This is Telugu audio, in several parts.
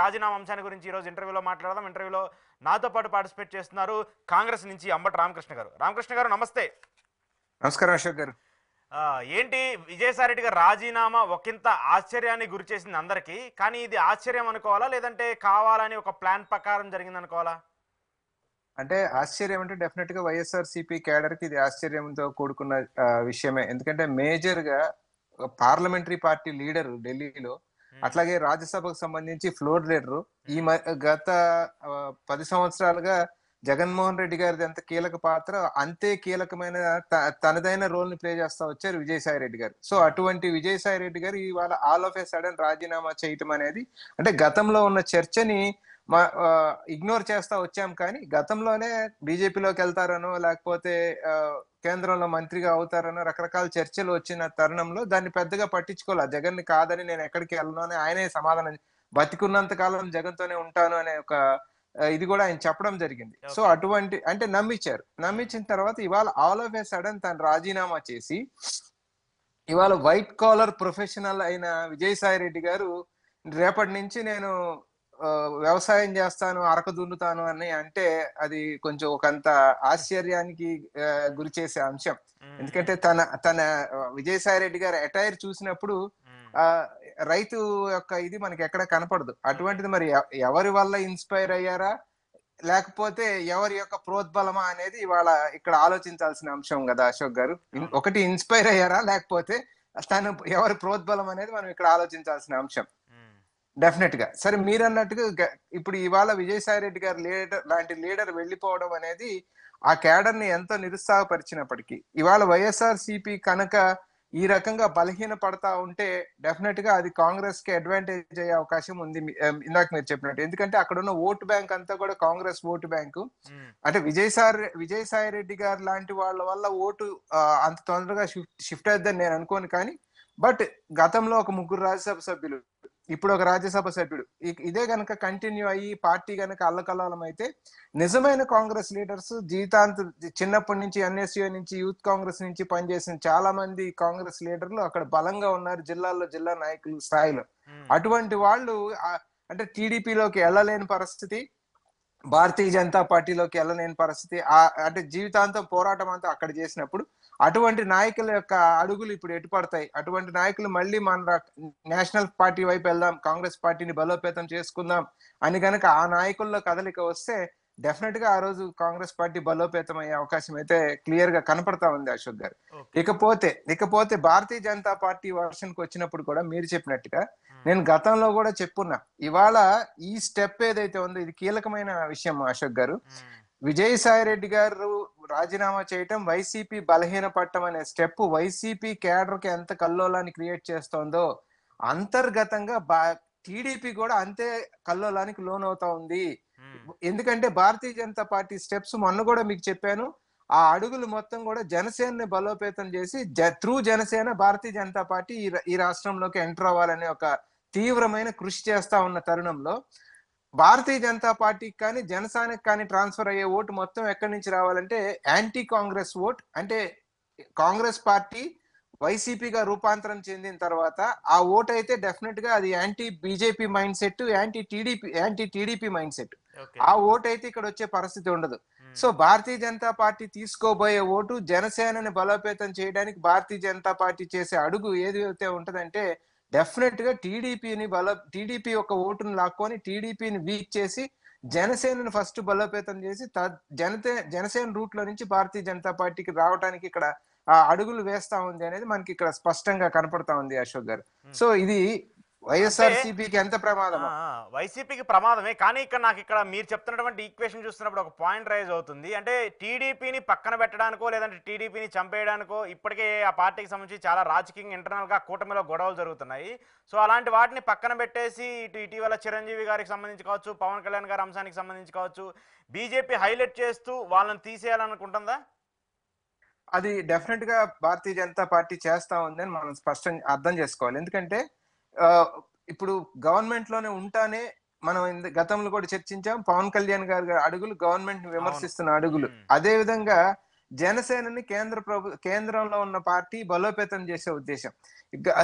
రాజీనామా అంశాన్ని గురించి ఈరోజు ఇంటర్వ్యూలో మాట్లాడదాం. ఇంటర్వ్యూలో నాతో పాటు పార్టిసిపేట్ చేస్తున్నారు కాంగ్రెస్ నుంచి అంబటి రామకృష్ణ గారు. రామకృష్ణ గారు నమస్తే. నమస్కారం అశోక్ గారు. ఏంటి విజయసాయిరెడ్డి గారు రాజీనామా ఒకంత ఆశ్చర్యాన్ని గురి చేసింది అందరికీ. కానీ ఇది ఆశ్చర్యం అనుకోవాలా, లేదంటే కావాలని ఒక ప్లాన్ ప్రకారం జరిగింది అనుకోవాలా? అంటే ఆశ్చర్యం అంటే డెఫినెట్ గా వైఎస్ఆర్ సిపి క్యాడర్ కి ఇది ఆశ్చర్యంతో కూడుకున్న విషయమే. ఎందుకంటే మేజర్ గా పార్లమెంటరీ పార్టీ లీడర్ ఢిల్లీలో, అట్లాగే రాజ్యసభకు సంబంధించి ఫ్లోర్ లీడరు, గత 10 సంవత్సరాలుగా జగన్మోహన్ రెడ్డి గారిది ఎంత కీలక పాత్ర, అంతే కీలకమైన తనదైన రోల్ ని ప్లే చేస్తా వచ్చారు విజయసాయి రెడ్డి గారు. సో అటువంటి విజయసాయి రెడ్డి గారు ఇవాళ ఆల్ ఆఫ్ ఏ సడన్ రాజీనామా చేయటం అనేది, అంటే గతంలో ఉన్న చర్చని ఇగ్నోర్ చేస్తా వచ్చాం, కానీ గతంలోనే బీజేపీలోకి వెళ్తారనో లేకపోతే కేంద్రంలో మంత్రిగా అవుతారనో రకరకాల చర్చలు వచ్చిన తరుణంలో దాన్ని పెద్దగా పట్టించుకోవాలి. జగన్ ని కాదని నేను ఎక్కడికి వెళ్ళను అని ఆయనే సమాధానం, బతికున్నంత కాలం జగన్ తోనే ఉంటాను అనే ఒక ఇది కూడా ఆయన చెప్పడం జరిగింది. సో అటువంటి అంటే నమ్మించిన తర్వాత ఇవాళ ఆల్ ఆఫ్ ఏ సడన్ తను రాజీనామా చేసి ఇవాళ వైట్ కాలర్ ప్రొఫెషనల్ అయిన విజయసాయి రెడ్డి గారు రేపటి నుంచి నేను వ్యవసాయం చేస్తాను, అరక దున్నుతాను అని అంటే అది కొంచెం ఒకంత ఆశ్చర్యానికి గురి చేసే అంశం. ఎందుకంటే తన విజయసాయి రెడ్డి గారి అటైర్ చూసినప్పుడు రైతు యొక్క ఇది మనకి ఎక్కడ కనపడదు. అటువంటిది మరి ఎవరి వల్ల ఇన్స్పైర్ అయ్యారా లేకపోతే ఎవరి యొక్క ప్రోద్బలమా అనేది ఇవాళ ఇక్కడ ఆలోచించాల్సిన అంశం కదా అశోక్ గారు. ఒకటి ఇన్స్పైర్ అయ్యారా లేకపోతే తను ఎవరి ప్రోద్బలం అనేది మనం ఇక్కడ ఆలోచించాల్సిన అంశం డెఫినెట్ గా. సరే, మీరు అన్నట్టుగా ఇప్పుడు ఇవాళ విజయసాయి రెడ్డి గారు లాంటి లీడర్ వెళ్ళిపోవడం అనేది ఆ క్యాడర్ ని ఎంతో నిరుత్సాహపరిచినప్పటికీ, ఇవాళ వైఎస్ఆర్ సిపి కనుక ఈ రకంగా బలహీన పడతా ఉంటే డెఫినెట్ గా అది కాంగ్రెస్ కి అడ్వాంటేజ్ అయ్యే అవకాశం ఉంది. ఇందాక మీరు చెప్పినట్టు, ఎందుకంటే అక్కడ ఉన్న ఓటు బ్యాంక్ అంతా కూడా కాంగ్రెస్ ఓటు బ్యాంకు. అంటే విజయసాయి రెడ్డి గారు లాంటి వాళ్ళ వల్ల ఓటు అంత తొందరగా షిఫ్ట్ అవుతుందని నేను అనుకోను. కానీ బట్ గతంలో ఒక 3 రాజ్యసభ సభ్యులు, ఇప్పుడు ఒక రాజ్యసభ సభ్యుడు, ఇదే గనక కంటిన్యూ అయ్యి పార్టీ గనక అల్లకల్లోలం అయితే నిజమైన కాంగ్రెస్ లీడర్స్ జీవితాంతం చిన్నప్పటి నుంచి ఎన్ఎస్యూ నుంచి యూత్ కాంగ్రెస్ నుంచి పనిచేసిన చాలా మంది కాంగ్రెస్ లీడర్లు అక్కడ బలంగా ఉన్నారు, జిల్లా నాయకులు స్థాయిలో. అటువంటి వాళ్ళు అంటే టీడీపీలోకి వెళ్ళలేని పరిస్థితి, భారతీయ జనతా పార్టీలోకి వెళ్ళలేని పరిస్థితి, అంటే జీవితాంతం పోరాటం అంతా అక్కడ చేసినప్పుడు అటువంటి నాయకుల యొక్క అడుగులు ఇప్పుడు ఎటు పడతాయి? అటువంటి నాయకులు మళ్ళీ మన నేషనల్ పార్టీ వైపు వెళ్దాం, కాంగ్రెస్ పార్టీని బలోపేతం చేసుకుందాం అని గనక ఆ నాయకుల్లో కదలిక వస్తే డెఫినెట్ గా ఆ రోజు కాంగ్రెస్ పార్టీ బలోపేతం అయ్యే అవకాశం అయితే క్లియర్ గా కనపడతా ఉంది అశోక్ గారు. ఇకపోతే భారతీయ జనతా పార్టీ వర్షన్కి వచ్చినప్పుడు కూడా మీరు చెప్పినట్టుగా నేను గతంలో కూడా చెప్పున్నా, ఇవాళ ఈ స్టెప్ ఏదైతే ఉందో ఇది కీలకమైన విషయం అశోక్ గారు. విజయసాయి రెడ్డి గారు రాజీనామా చేయటం, వైసీపీ బలహీన పట్టం అనే స్టెప్ వైసీపీ క్యాడర్ కి ఎంత కల్లోలాన్ని క్రియేట్ చేస్తోందో అంతర్గతంగా టీడీపీ కూడా అంతే కల్లోలానికి లోనవుతా ఉంది. ఎందుకంటే భారతీయ జనతా పార్టీ స్టెప్స్ మొన్న కూడా మీకు చెప్పాను, ఆ అడుగులు మొత్తం కూడా జనసేనని బలోపేతం చేసి త్రూ జనసేన భారతీయ జనతా పార్టీ ఈ రాష్ట్రంలోకి ఎంటర్ అవ్వాలనే ఒక తీవ్రమైన కృషి చేస్తా ఉన్న తరుణంలో భారతీయ జనతా పార్టీకి కానీ జనసేనకి కానీ ట్రాన్స్ఫర్ అయ్యే ఓటు మొత్తం ఎక్కడి నుంచి రావాలంటే యాంటీ కాంగ్రెస్ ఓట్. అంటే కాంగ్రెస్ పార్టీ వైసీపీగా రూపాంతరం చెందిన తర్వాత ఆ ఓటు అయితే డెఫినెట్ గా అది anti BJP mind set, anti TDP mind set. ఆ ఓటు అయితే ఇక్కడ వచ్చే పరిస్థితి ఉండదు. So Bharatiya Janata party తీసుకోబోయే vote జనసేనని బలోపేతం చేయడానికి భారతీయ జనతా పార్టీ చేసే అడుగు ఏదైతే ఉంటదంటే డెఫినెట్ గా టీడీపీ యొక్క ఓటును లాక్కొని టీడీపీని వీక్ చేసి జనసేనని ఫస్ట్ బలోపేతం చేసి జనసేన రూట్ లో నుంచి భారతీయ జనతా పార్టీకి రావడానికి ఇక్కడ అడుగులు వేస్తా ఉంది అనేది మనకి ఇక్కడ స్పష్టంగా కనపడతా ఉంది అశోక్ గారు. సో ఇది వైఎస్ఆర్సీపీకి ఎంత ప్రమాదం? వైసీపీకి ప్రమాదమే. కానీ ఇక్కడ మీరు చెప్తున్నటువంటి ఈక్వేషన్ చూస్తున్నప్పుడు ఒక పాయింట్ రైజ్ అవుతుంది. అంటే టీడీపీని పక్కన పెట్టడానికో లేదంటే టీడీపీని చంపేయడానికో ఇప్పటికే ఆ పార్టీకి సంబంధించి చాలా రాజకీయంగా ఇంటర్నల్ గా కూటమిలో గొడవలు జరుగుతున్నాయి. సో అలాంటి వాటిని పక్కన పెట్టేసి ఇటీవల చిరంజీవి గారికి సంబంధించి కావచ్చు, పవన్ కళ్యాణ్ గారి అంశానికి సంబంధించి కావచ్చు, బీజేపీ హైలైట్ చేస్తూ వాళ్ళని తీసేయాలనుకుంటుందా? అది డెఫినెట్ గా భారతీయ జనతా పార్టీ చేస్తా ఉందని మనం స్పష్టంగా అర్థం చేసుకోవాలి. ఎందుకంటే ఇప్పుడు గవర్నమెంట్ లోనే ఉంటానే మనం గతంలో కూడా చర్చించాం, పవన్ కళ్యాణ్ గారి అడుగులు గవర్నమెంట్ ని విమర్శిస్తున్న అడుగులు. అదే విధంగా జనసేనని కేంద్రంలో ఉన్న పార్టీ బలోపేతం చేసే ఉద్దేశం.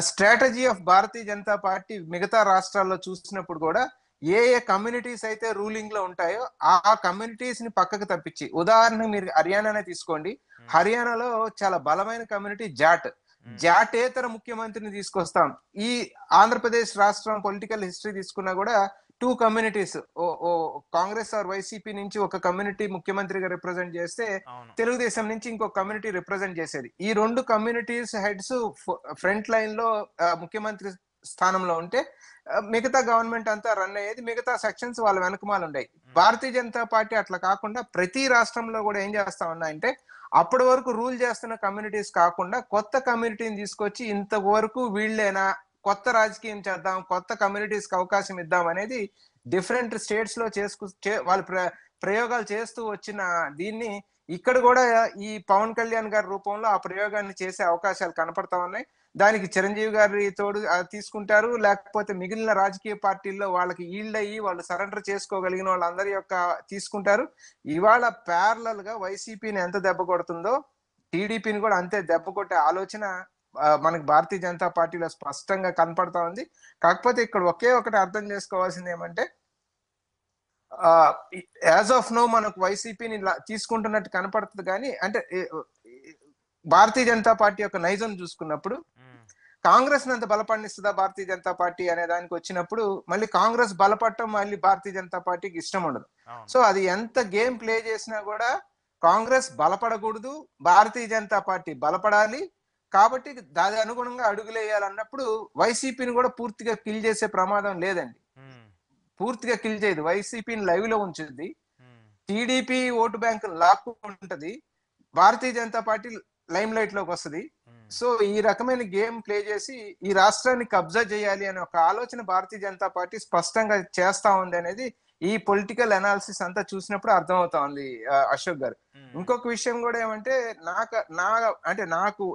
Strategy of Bharatiya Janata party మిగతా రాష్ట్రాల్లో చూసినప్పుడు కూడా ఏ ఏ కమ్యూనిటీస్ అయితే రూలింగ్ లో ఉంటాయో ఆ కమ్యూనిటీస్ ని పక్కకు తప్పించి, ఉదాహరణకు మీరు హర్యానానే తీసుకోండి. హర్యానాలో చాలా బలమైన కమ్యూనిటీ జాట్. జాటేతర ముఖ్యమంత్రిని తీసుకొస్తాం. ఈ ఆంధ్రప్రదేశ్ రాష్ట్రం పొలిటికల్ హిస్టరీ తీసుకున్నా కూడా టూ కమ్యూనిటీస్, ఓ కాంగ్రెస్ ఆర్ వైసీపీ నుంచి ఒక కమ్యూనిటీ ముఖ్యమంత్రిగా రిప్రజెంట్ చేస్తే, అవును. తెలుగుదేశం నుంచి ఇంకొక కమ్యూనిటీ రిప్రజెంట్ చేసేది. ఈ రెండు కమ్యూనిటీస్ హెడ్స్ ఫ్రంట్ లైన్ లో ముఖ్యమంత్రి స్థానంలో ఉంటే మిగతా గవర్నమెంట్ అంతా రన్ అయ్యేది. మిగతా సెక్షన్స్ వాళ్ళ వెనకమాల ఉన్నాయి. భారతీయ జనతా పార్టీ అట్లా కాకుండా ప్రతి రాష్ట్రంలో కూడా ఏం చేస్తా ఉన్నాయంటే, అప్పటి వరకు రూల్ చేస్తున్న కమ్యూనిటీస్ కాకుండా కొత్త కమ్యూనిటీని తీసుకొచ్చి ఇంతవరకు వీళ్ళేనా, కొత్త రాజకీయం చేద్దాం, కొత్త కమ్యూనిటీస్ కి అవకాశం ఇద్దాం అనేది డిఫరెంట్ స్టేట్స్ లో వాళ్ళు ప్రయోగాలు చేస్తూ వచ్చిన దీన్ని ఇక్కడ కూడా ఈ పవన్ కళ్యాణ్ గారి రూపంలో ఆ ప్రయోగాన్ని చేసే అవకాశాలు కనపడతా ఉన్నాయి. దానికి చిరంజీవి గారి తోడు తీసుకుంటారు, లేకపోతే మిగిలిన రాజకీయ పార్టీల్లో వాళ్ళకి ఈల్డ్ అయ్యి వాళ్ళు సరెండర్ చేసుకోగలిగిన వాళ్ళందరి యొక్క తీసుకుంటారు. ఇవాళ ప్యారలల్ గా వైసీపీని ఎంత దెబ్బ కొడుతుందో టీడీపీని కూడా అంతే దెబ్బ కొట్టే ఆలోచన మనకి భారతీయ జనతా పార్టీలో స్పష్టంగా కనపడతా ఉంది. కాకపోతే ఇక్కడ ఒకే ఒకటి అర్థం చేసుకోవాల్సింది ఏమంటే, యాజ్ ఆఫ్ నో మనకు వైసీపీని తీసుకుంటున్నట్టు కనపడుతుంది. కానీ అంటే భారతీయ జనతా పార్టీ యొక్క నైజం చూసుకున్నప్పుడు కాంగ్రెస్ అంత బలపడిస్తుందా భారతీయ జనతా పార్టీ అనే దానికి వచ్చినప్పుడు, మళ్ళీ కాంగ్రెస్ బలపడటం మళ్ళీ భారతీయ జనతా పార్టీకి ఇష్టం ఉండదు. సో అది ఎంత గేమ్ ప్లే చేసినా కూడా కాంగ్రెస్ బలపడకూడదు, భారతీయ జనతా పార్టీ బలపడాలి. కాబట్టి దాని అనుగుణంగా అడుగులేయాలన్నప్పుడు వైసీపీని కూడా పూర్తిగా కిల్ చేసే ప్రమాదం లేదండి. పూర్తిగా కిల్ చేయదు, వైసీపీని లైవ్ లో ఉంచుద్ది. TDP vote bank లాక్కుంటది, Bharatiya Janata party lime light లోకి వస్తుంది. సో ఈ రకమైన గేమ్ ప్లే చేసి ఈ రాష్ట్రాన్ని కబ్జా చేయాలి అనే ఒక ఆలోచన భారతీయ జనతా పార్టీ స్పష్టంగా చేస్తా ఉంది అనేది ఈ పొలిటికల్ అనాలిసిస్ అంతా చూసినప్పుడు అర్థమవుతా ఉంది అశోక్ గారు. ఇంకొక విషయం కూడా ఏమంటే,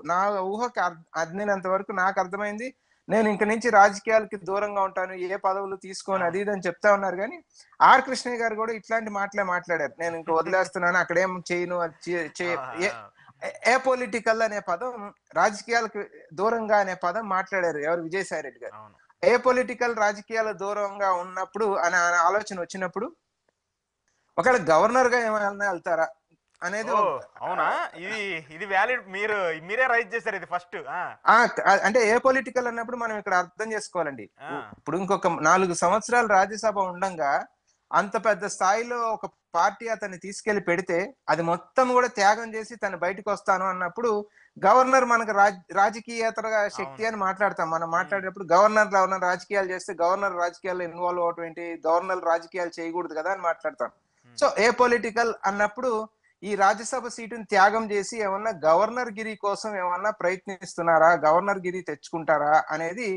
నా ఊహకి అందినంత వరకు నాకు అర్థమైంది, నేను ఇంక నుంచి రాజకీయాలకి దూరంగా ఉంటాను, ఏ పదవులు తీసుకోని అది ఇది అని చెప్తా ఉన్నారు. కానీ ఆర్ కృష్ణయ్య గారు కూడా ఇట్లాంటి మాటలే మాట్లాడారు. నేను ఇంక వదిలేస్తున్నాను, అక్కడేం చేయను, ఏ పొలిటికల్ అనే పదం, రాజకీయాలకు దూరంగా అనే పదం మాట్లాడారు ఎవరు, విజయసాయి రెడ్డి గారు. ఏ పొలిటికల్ రాజకీయాల దూరంగా ఉన్నప్పుడు అనే ఆలోచన వచ్చినప్పుడు ఒకవేళ గవర్నర్ గా ఏమైనా వెళ్తారా అనేది. అవునా, ఇది వ్యాలిడ్, మీరే రైజ్ చేశారు ఇది ఫస్ట్. అంటే ఏ పొలిటికల్ అన్నప్పుడు మనం ఇక్కడ అర్థం చేసుకోవాలండి. ఇప్పుడు ఇంకొక 4 సంవత్సరాలు రాజ్యసభ ఉండంగా అంత పెద్ద స్థాయిలో ఒక పార్టీ అతన్ని తీసుకెళ్లి పెడితే అది మొత్తం కూడా త్యాగం చేసి తను బయటకు వస్తాను అన్నప్పుడు, గవర్నర్ మనకు రాజకీయేతర శక్తి అని మాట్లాడతాం. మనం మాట్లాడేటప్పుడు గవర్నర్ రాజకీయాలు చేస్తే గవర్నర్ రాజకీయాల్లో ఇన్వాల్వ్ అవటం ఏంటి, గవర్నర్ రాజకీయాలు చేయకూడదు కదా అని మాట్లాడతాం. సో ఏ పొలిటికల్ అన్నప్పుడు ఈ రాజ్యసభ సీటుని త్యాగం చేసి ఏమన్నా గవర్నర్ గిరి కోసం ఏమన్నా ప్రయత్నిస్తున్నారా, గవర్నర్ గిరి తెచ్చుకుంటారా అనేది